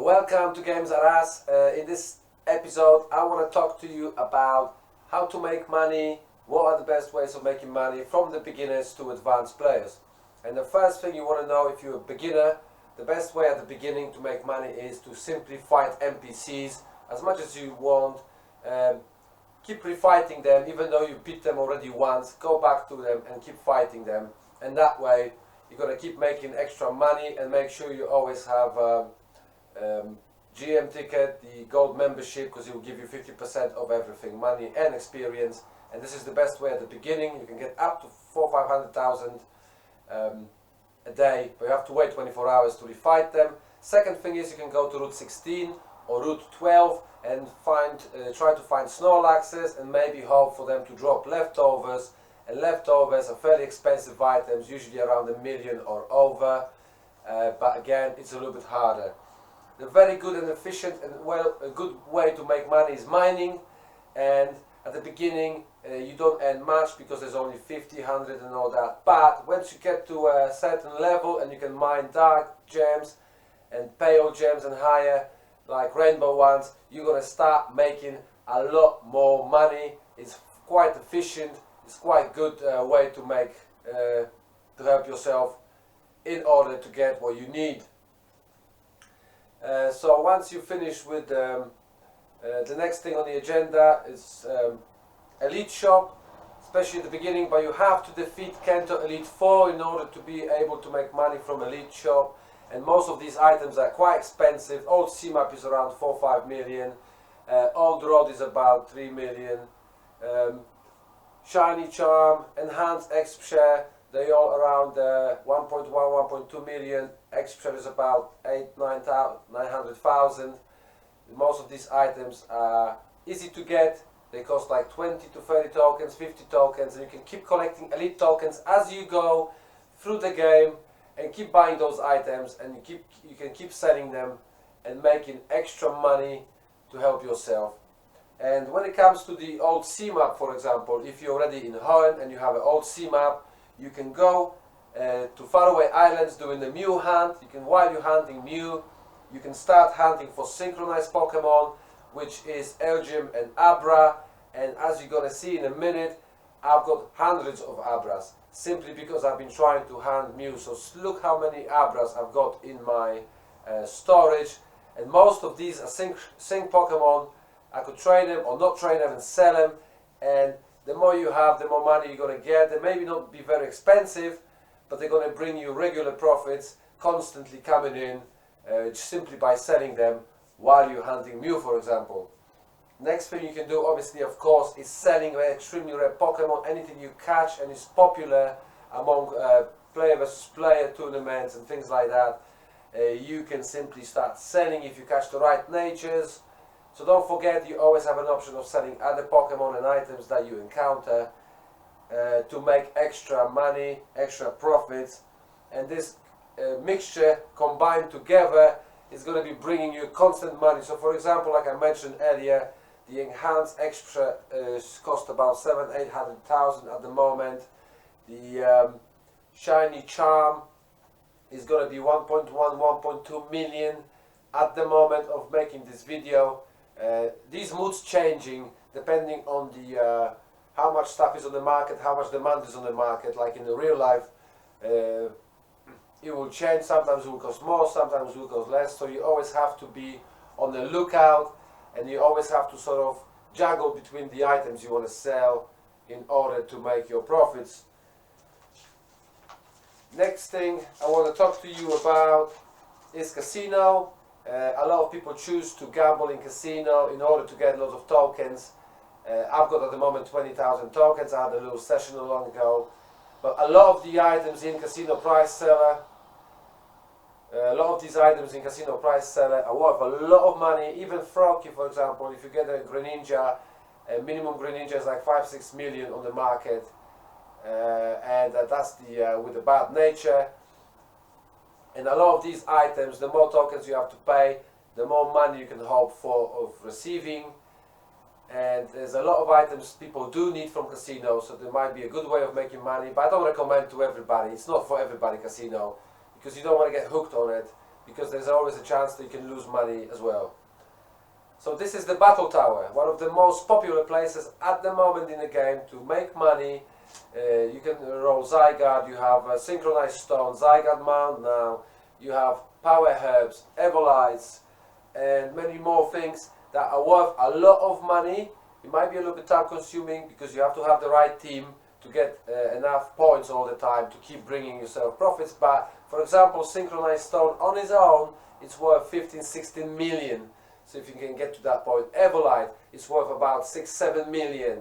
welcome to Games Are Us. In this episode I want to talk to you about how to make money, what are the best ways of making money from the beginners to advanced players. And the first thing you want to know, if you're a beginner, the best way at the beginning to make money is to simply fight NPCs as much as you want. Keep refighting them, even though you beat them already once, go back to them and keep fighting them, and that way you're going to keep making extra money. And make sure you always have GM ticket, the gold membership, because it will give you 50% of everything, money and experience. And this is the best way at the beginning. You can get up to 400,000-500,000 a day, but you have to wait 24 hours to refight them. Second thing is, you can go to route 16 or route 12 and try to find Snorlaxes and maybe hope for them to drop leftovers. And leftovers are fairly expensive items, usually around $1 million or over, but again it's a little bit harder. The very good and efficient and a good way to make money is mining. And at the beginning you don't earn much because there's only 50, 100 and all that, but once you get to a certain level and you can mine dark gems and pale gems and higher, like rainbow ones, you're going to start making a lot more money. It's quite efficient, it's quite good way to make to help yourself in order to get what you need. So once you finish with the next thing on the agenda is Elite Shop, especially at the beginning, but you have to defeat Kanto Elite 4 in order to be able to make money from Elite Shop. And most of these items are quite expensive. Old C-Map is around 4-5 million, Old Road is about 3 million, Shiny Charm, Enhanced Exp Share, they all around 1.1, 1.2 million. Exp Share is about 900,000. Most of these items are easy to get. They cost like 20 to 30 tokens, 50 tokens, and you can keep collecting elite tokens as you go through the game and keep buying those items, and you can keep selling them and making extra money to help yourself. And when it comes to the old C-Map, for example, if you're already in Hoenn and you have an old C-Map, you can go to faraway islands doing the Mew hunt. While you're hunting Mew, you can start hunting for synchronized Pokemon, which is Elgyem and Abra. And as you're gonna see in a minute, I've got hundreds of Abras, simply because I've been trying to hunt Mew. So look how many Abras I've got in my storage, and most of these are sync Pokemon. I could train them or not train them and sell them, and the more you have, the more money you're going to get. They may not be very expensive, but they're going to bring you regular profits constantly coming in simply by selling them while you're hunting Mew, for example. Next thing you can do, obviously, of course, is selling extremely rare Pokemon. Anything you catch and is popular among player versus player tournaments and things like that, you can simply start selling if you catch the right natures. So don't forget, you always have an option of selling other Pokemon and items that you encounter to make extra money, extra profits. And this mixture combined together is going to be bringing you constant money. So for example, like I mentioned earlier, the enhanced extra cost about 700,000-800,000 at the moment. The shiny charm is going to be 1.1, 1.2 million at the moment of making this video. These moods changing depending on the how much stuff is on the market, how much demand is on the market. Like in the real life, it will change. Sometimes it will cost more, sometimes it will cost less. So you always have to be on the lookout, and you always have to sort of juggle between the items you want to sell in order to make your profits. Next thing I want to talk to you about is casino. A lot of people choose to gamble in casino in order to get a lot of tokens. I've got at the moment 20,000 tokens. I had a little session not long ago. But a lot of the items in Casino Price Seller, are worth a lot of money. Even Froakie, for example, if you get a Greninja, minimum Greninja is like 5-6 million on the market, and that's the with the bad nature. And a lot of these items, the more tokens you have to pay, the more money you can hope for of receiving. And there's a lot of items people do need from casino, so there might be a good way of making money, but I don't recommend to everybody. It's not for everybody, casino, because you don't want to get hooked on it. because there's always a chance that you can lose money as well. So this is the Battle Tower, one of the most popular places at the moment in the game to make money. You can roll Zygarde, you have a Synchronized Stone, Zygarde Mount now, you have Power Herbs, Evolites, and many more things that are worth a lot of money. It might be a little bit time consuming because you have to have the right team to get enough points all the time to keep bringing yourself profits. But for example, Synchronized Stone on its own, it's worth 15-16 million. So if you can get to that point, Evolite is worth about 6-7 million.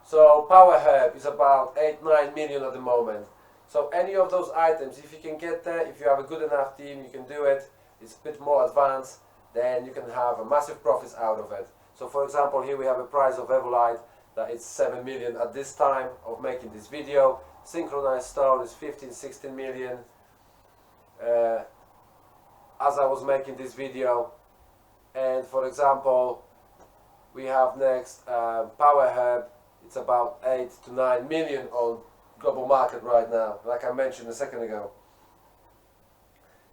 So Power Herb is about 8-9 million at the moment. So any of those items, if you can get there, if you have a good enough team, you can do it. It's a bit more advanced, then you can have a massive profits out of it. So for example, here we have a price of Evolite that it's 7 million at this time of making this video. Synchronized Stone is 15-16 million. As I was making this video, and for example, we have next Power Herb. It's about 8-9 million on global market right now, like I mentioned a second ago.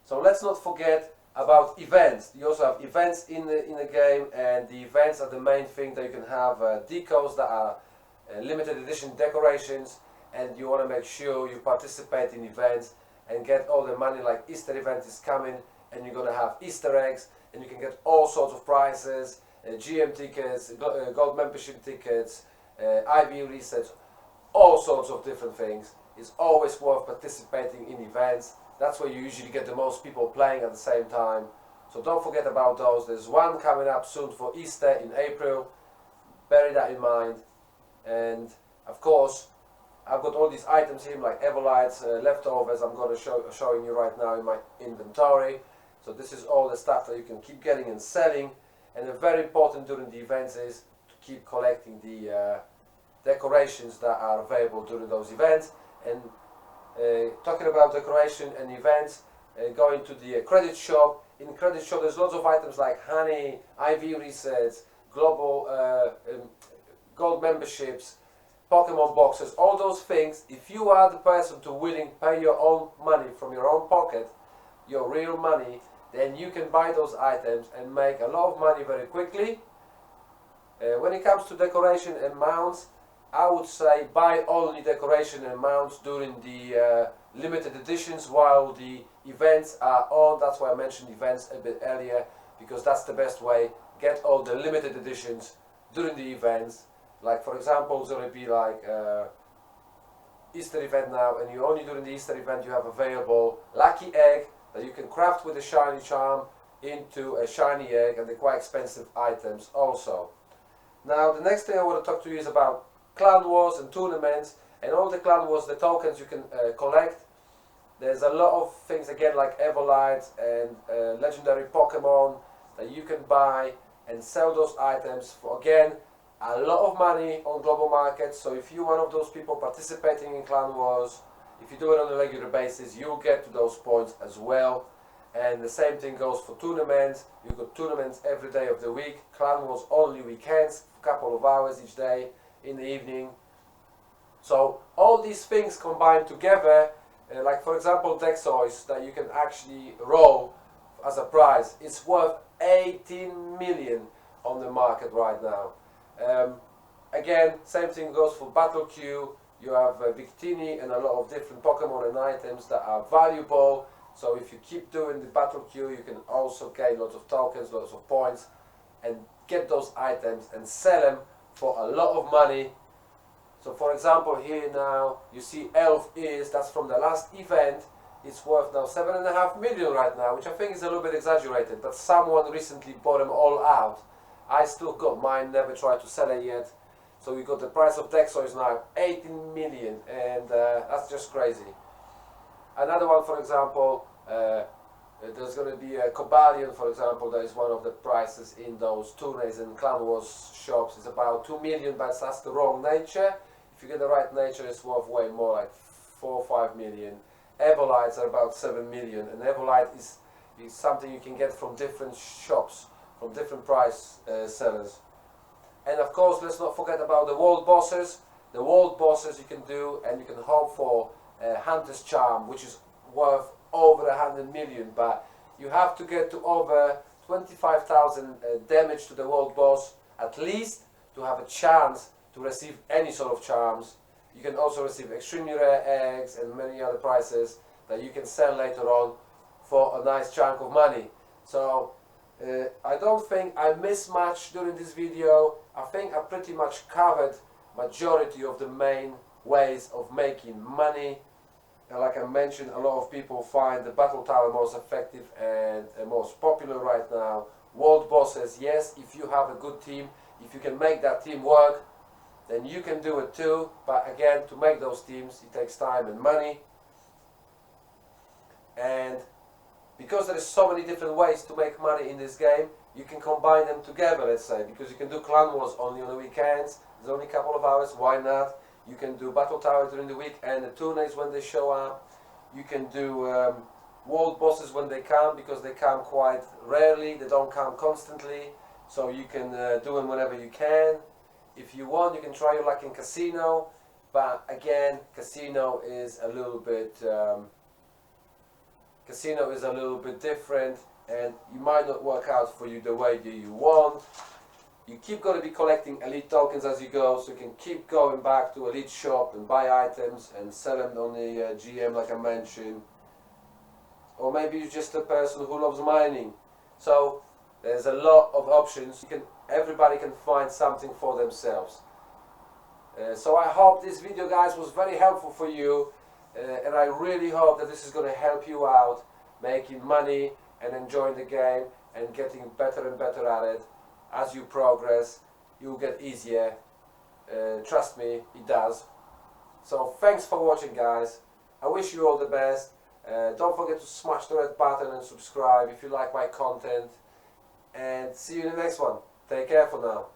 So let's not forget about events. You also have events in the game, and the events are the main thing that you can have decos that are limited edition decorations, and you want to make sure you participate in events and get all the money. Like Easter event is coming, and you're going to have Easter eggs, and you can get all sorts of prizes, GM tickets, gold membership tickets, IV resets, all sorts of different things. It's always worth participating in events. That's where you usually get the most people playing at the same time. So don't forget about those. There's one coming up soon for Easter in April. Bear that in mind. And of course, I've got all these items here, like Evolites, leftovers. I'm going to showing you right now in my inventory. So this is all the stuff that you can keep getting and selling. And very important during the events is to keep collecting the decorations that are available during those events. And talking about decoration and events, going to the credit shop. In credit shop there's lots of items like honey, IV resets, global gold memberships, Pokemon boxes, all those things. If you are the person to willing pay your own money from your own pocket, your real money, then you can buy those items and make a lot of money very quickly. When it comes to decoration and mounts, I would say buy only decoration and mounts during the limited editions while the events are on. That's why I mentioned events a bit earlier, because that's the best way. Get all the limited editions during the events. Like for example, it's going to be like Easter event now, and you only during the Easter event you have available Lucky Egg that you can craft with a shiny charm into a shiny egg, and they're quite expensive items also. Now the next thing I want to talk to you is about Clan Wars and tournaments, and all the Clan Wars, the tokens you can collect. There's a lot of things again like Evolites and legendary Pokemon that you can buy and sell those items for, again, a lot of money on global markets. So if you're one of those people participating in Clan Wars, if you do it on a regular basis, you'll get to those points as well. And the same thing goes for tournaments. You've got tournaments every day of the week. Clan Wars only weekends, a couple of hours each day in the evening. So all these things combined together, like for example Dexois that you can actually roll as a prize, it's worth 18 million on the market right now. Again, same thing goes for Battle Queue. You have Victini and a lot of different Pokemon and items that are valuable. So if you keep doing the Battle Queue, you can also gain lots of tokens, lots of points, and get those items and sell them for a lot of money. So for example, here now you see Elf Ears, that's from the last event. It's worth now 7.5 million right now, which I think is a little bit exaggerated, but someone recently bought them all out. I still got mine, never tried to sell it yet. So we got the price of Dexois now 18 million, and that's just crazy. Another one, for example, there's going to be a Cobalion, for example, that is one of the prices in those tourneys and Clan Wars shops. It's about 2 million, but that's the wrong nature. If you get the right nature, it's worth way more, like 4 or 5 million. Evolites are about 7 million, and Evolite is something you can get from different shops, from different price sellers. And of course, let's not forget about the world bosses. The world bosses you can do, and you can hope for Hunter's Charm, which is worth over 100 million, but you have to get to over 25,000 damage to the world boss at least to have a chance to receive any sort of charms. You can also receive extremely rare eggs and many other prizes that you can sell later on for a nice chunk of money. So I don't think I missed much during this video. I think I pretty much covered majority of the main ways of making money. And like I mentioned, a lot of people find the battle tower most effective and most popular right now. World bosses, yes, if you have a good team, if you can make that team work, then you can do it too. But again, to make those teams, it takes time and money. And because there is so many different ways to make money in this game, you can combine them together, let's say, because you can do clan wars only on the weekends. There's only a couple of hours, why not? You can do battle tower during the week and the tourneys when they show up. You can do world bosses when they come, because they come quite rarely, they don't come constantly. So you can do them whenever you can. If you want, you can try your luck in casino, but again, casino is a little bit different, and you might not work out for you the way that you want. You keep going to be collecting elite tokens as you go, so you can keep going back to elite shop and buy items and sell them on the GM like I mentioned. Or maybe you're just a person who loves mining. So there's a lot of options. Everybody can find something for themselves. So I hope this video, guys, was very helpful for you, and I really hope that this is going to help you out making money and enjoying the game and getting better and better at it. As you progress, you'll get easier. Trust me, it does. So thanks for watching, guys. I wish you all the best. Don't forget to smash the red button and subscribe if you like my content. And see you in the next one. Take care for now.